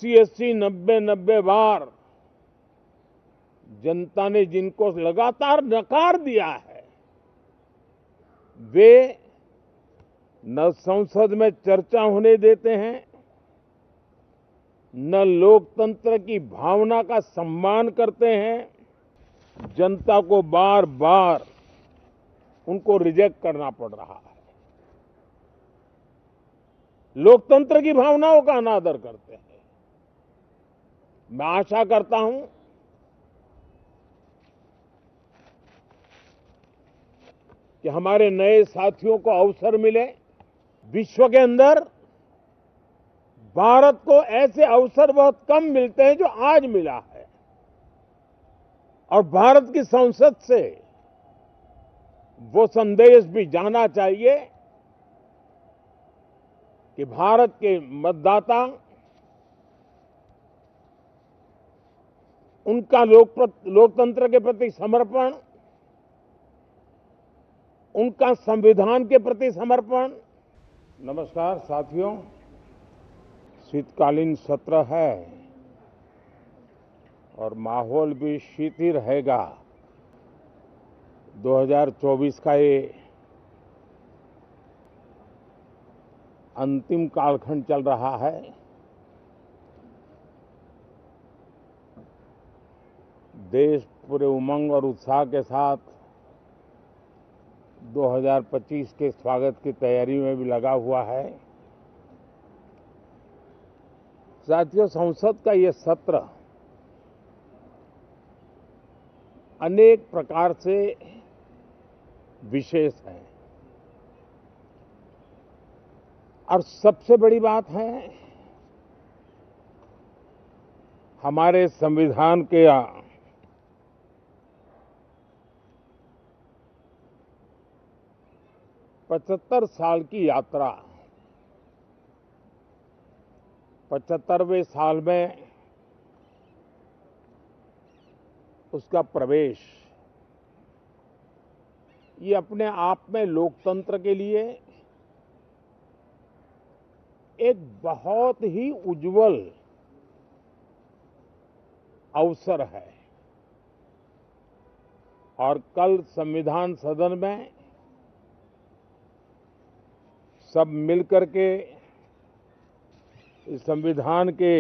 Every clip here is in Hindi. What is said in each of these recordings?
80-80, 90-90 बार जनता ने जिनको लगातार नकार दिया है, वे न संसद में चर्चा होने देते हैं, न लोकतंत्र की भावना का सम्मान करते हैं। जनता को बार बार उनको रिजेक्ट करना पड़ रहा है। लोकतंत्र की भावनाओं का अनादर करते हैं। मैं आशा करता हूं कि हमारे नए साथियों को अवसर मिले। विश्व के अंदर भारत को ऐसे अवसर बहुत कम मिलते हैं जो आज मिला है, और भारत की संसद से वो संदेश भी जाना चाहिए कि भारत के मतदाता उनका लोकतंत्र के प्रति समर्पण, उनका संविधान के प्रति समर्पण। नमस्कार साथियों, शीतकालीन सत्र है और माहौल भी शीत ही रहेगा। 2024 का ये अंतिम कालखंड चल रहा है। देश पूरे उमंग और उत्साह के साथ 2025 के स्वागत की तैयारी में भी लगा हुआ है। साथियों, संसद का ये सत्र अनेक प्रकार से विशेष है, और सबसे बड़ी बात है हमारे संविधान के 75 साल की यात्रा, 75वें साल में उसका प्रवेश, ये अपने आप में लोकतंत्र के लिए एक बहुत ही उज्जवल अवसर है। और कल संविधान सदन में सब मिलकर के इस संविधान के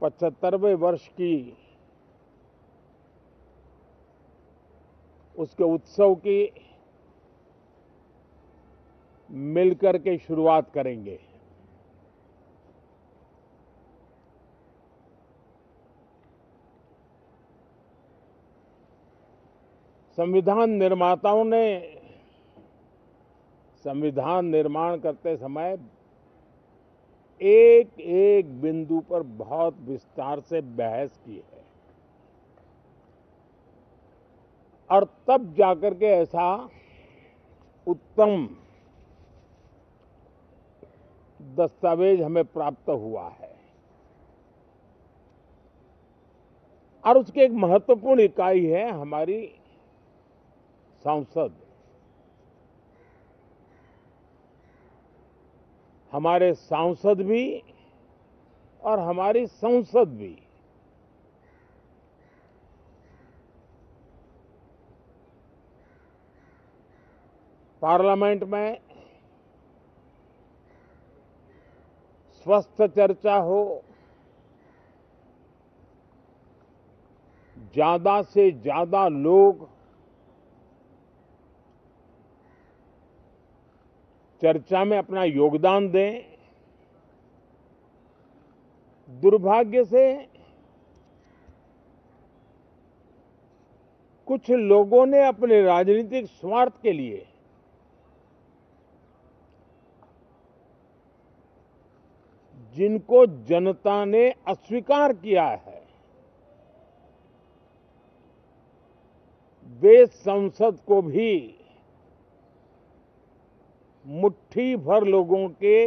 75वें वर्ष की उसके उत्सव की मिलकर के शुरुआत करेंगे। संविधान निर्माताओं ने संविधान निर्माण करते समय एक एक बिंदु पर बहुत विस्तार से बहस की है, और तब जाकर के ऐसा उत्तम दस्तावेज हमें प्राप्त हुआ है। और उसकी एक महत्वपूर्ण इकाई है हमारी संसद। हमारे सांसद भी और हमारी संसद भी पार्लियामेंट में स्वस्थ चर्चा हो, ज्यादा से ज्यादा लोग चर्चा में अपना योगदान दें। दुर्भाग्य से कुछ लोगों ने अपने राजनीतिक स्वार्थ के लिए जिनको जनता ने अस्वीकार किया है, वे संसद को भी मुट्ठी भर लोगों के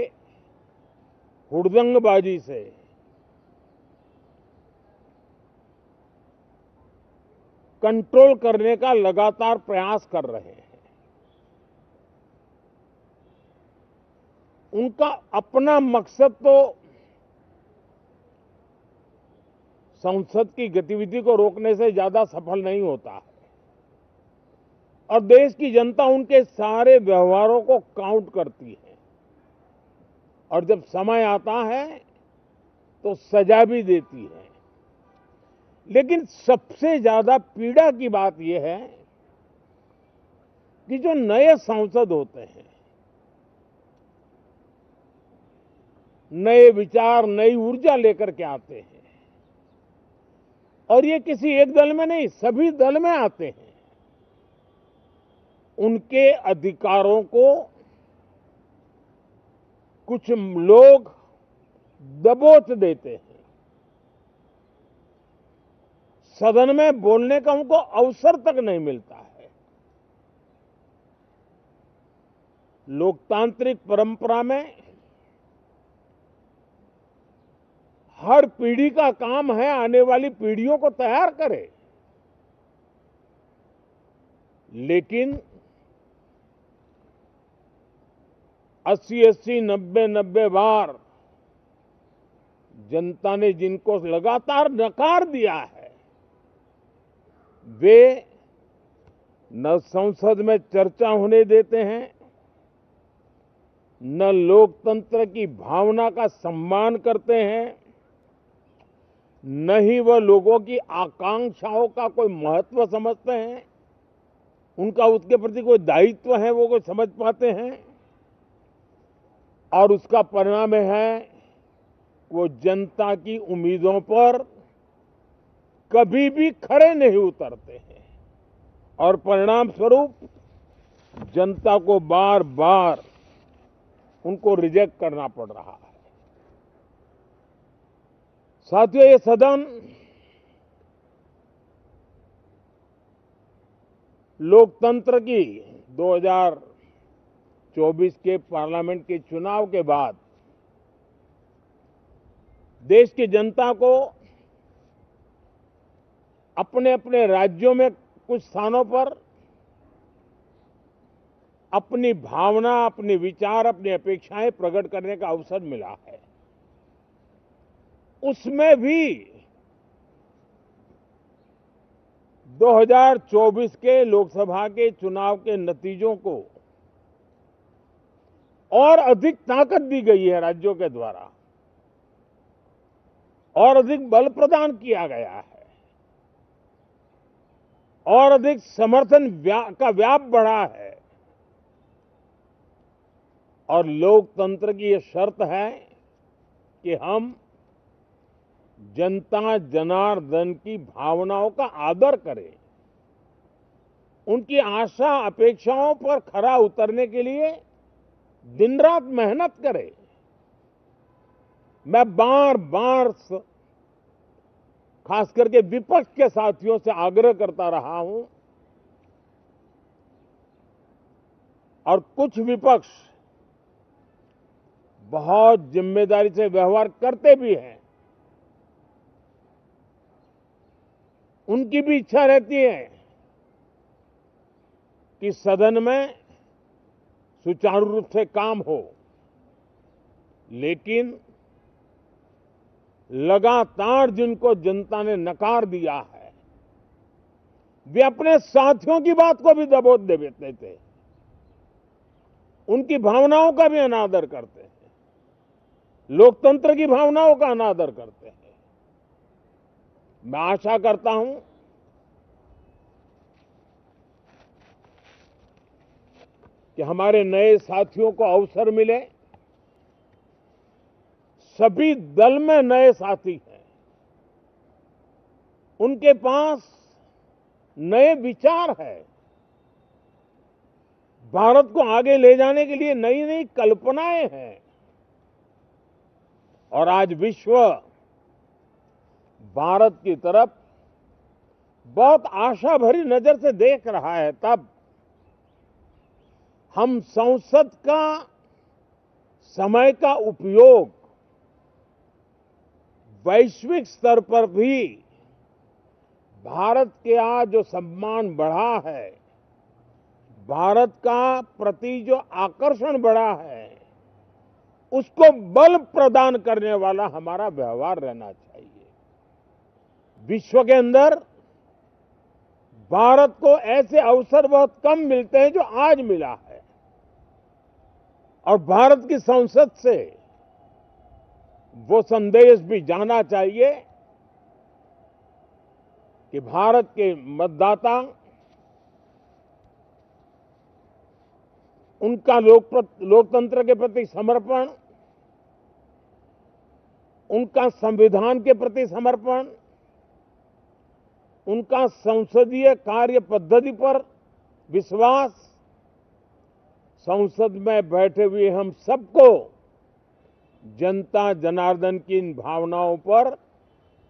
हुड़दंगबाजी से कंट्रोल करने का लगातार प्रयास कर रहे हैं। उनका अपना मकसद तो संसद की गतिविधि को रोकने से ज्यादा सफल नहीं होता है और देश की जनता उनके सारे व्यवहारों को काउंट करती है और जब समय आता है तो सजा भी देती है। लेकिन सबसे ज्यादा पीड़ा की बात यह है कि जो नए सांसद होते हैं, नए विचार, नई ऊर्जा लेकर के आते हैं और ये किसी एक दल में नहीं, सभी दल में आते हैं, उनके अधिकारों को कुछ लोग दबोच देते हैं। सदन में बोलने का उनको अवसर तक नहीं मिलता है। लोकतांत्रिक परंपरा में हर पीढ़ी का काम है आने वाली पीढ़ियों को तैयार करे, लेकिन 80-80, 90-90 बार जनता ने जिनको लगातार नकार दिया है, वे न संसद में चर्चा होने देते हैं, न लोकतंत्र की भावना का सम्मान करते हैं, न ही वह लोगों की आकांक्षाओं का कोई महत्व समझते हैं, उनका उसके प्रति कोई दायित्व है वो कोई समझ पाते हैं। और उसका परिणाम है वो जनता की उम्मीदों पर कभी भी खरे नहीं उतरते हैं और परिणाम स्वरूप जनता को बार बार उनको रिजेक्ट करना पड़ रहा है। साथियों, ये सदन लोकतंत्र की 2024 के पार्लियामेंट के चुनाव के बाद देश की जनता को अपने अपने राज्यों में कुछ स्थानों पर अपनी भावना, अपने विचार, अपनी अपेक्षाएं प्रकट करने का अवसर मिला है। उसमें भी 2024 के लोकसभा के चुनाव के नतीजों को और अधिक ताकत दी गई है राज्यों के द्वारा और अधिक बल प्रदान किया गया है और अधिक समर्थन का व्याप बढ़ा है और लोकतंत्र की यह शर्त है कि हम जनता जनार्दन की भावनाओं का आदर करें, उनकी आशा अपेक्षाओं पर खरा उतरने के लिए दिन रात मेहनत करें। मैं बार बार खास करके विपक्ष के साथियों से आग्रह करता रहा हूं और कुछ विपक्ष बहुत जिम्मेदारी से व्यवहार करते भी हैं। उनकी भी इच्छा रहती है कि सदन में सुचारू रूप से काम हो, लेकिन लगातार जिनको जनता ने नकार दिया है, वे अपने साथियों की बात को भी दबोच देते थे, उनकी भावनाओं का भी अनादर करते हैं, लोकतंत्र की भावनाओं का अनादर करते हैं। मैं आशा करता हूं कि हमारे नए साथियों को अवसर मिले। सभी दल में नए साथी हैं, उनके पास नए विचार है, भारत को आगे ले जाने के लिए नई नई कल्पनाएं हैं और आज विश्व भारत की तरफ बहुत आशा भरी नजर से देख रहा है। तब हम संसद का समय का उपयोग वैश्विक स्तर पर भी भारत के आज जो सम्मान बढ़ा है, भारत का प्रति जो आकर्षण बढ़ा है, उसको बल प्रदान करने वाला हमारा व्यवहार रहना चाहिए। विश्व के अंदर भारत को ऐसे अवसर बहुत कम मिलते हैं जो आज मिला है और भारत की संसद से वो संदेश भी जाना चाहिए कि भारत के मतदाता उनका लोकतंत्र के प्रति समर्पण, उनका संविधान के प्रति समर्पण, उनका संसदीय कार्य पद्धति पर विश्वास, संसद में बैठे हुए हम सबको जनता जनार्दन की इन भावनाओं पर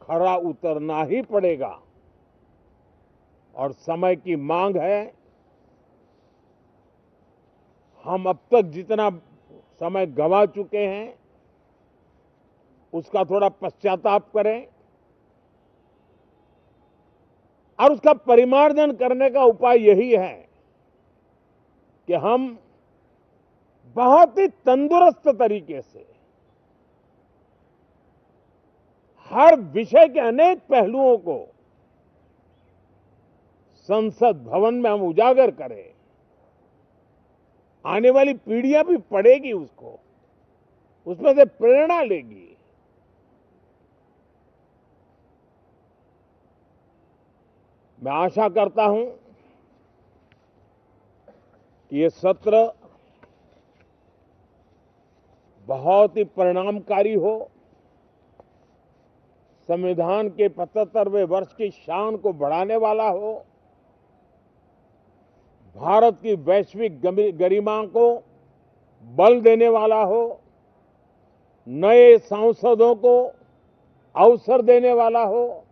खरा उतरना ही पड़ेगा। और समय की मांग है, हम अब तक जितना समय गंवा चुके हैं उसका थोड़ा पश्चाताप करें और उसका परिमार्जन करने का उपाय यही है कि हम बहुत ही तंदुरुस्त तरीके से हर विषय के अनेक पहलुओं को संसद भवन में हम उजागर करें। आने वाली पीढ़ियां भी पढ़ेगी उसको, उसमें से प्रेरणा लेगी। मैं आशा करता हूं कि ये सत्र बहुत ही परिणामकारी हो, संविधान के 75वें वर्ष की शान को बढ़ाने वाला हो, भारत की वैश्विक गरिमा को बल देने वाला हो, नए सांसदों को अवसर देने वाला हो,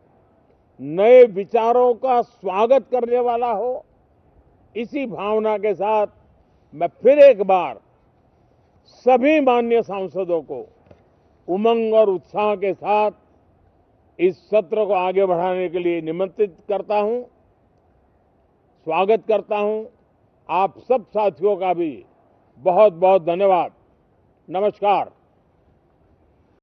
नए विचारों का स्वागत करने वाला हो। इसी भावना के साथ मैं फिर एक बार सभी माननीय सांसदों को उमंग और उत्साह के साथ इस सत्र को आगे बढ़ाने के लिए निमंत्रित करता हूं, स्वागत करता हूं। आप सब साथियों का भी बहुत बहुत धन्यवाद। नमस्कार।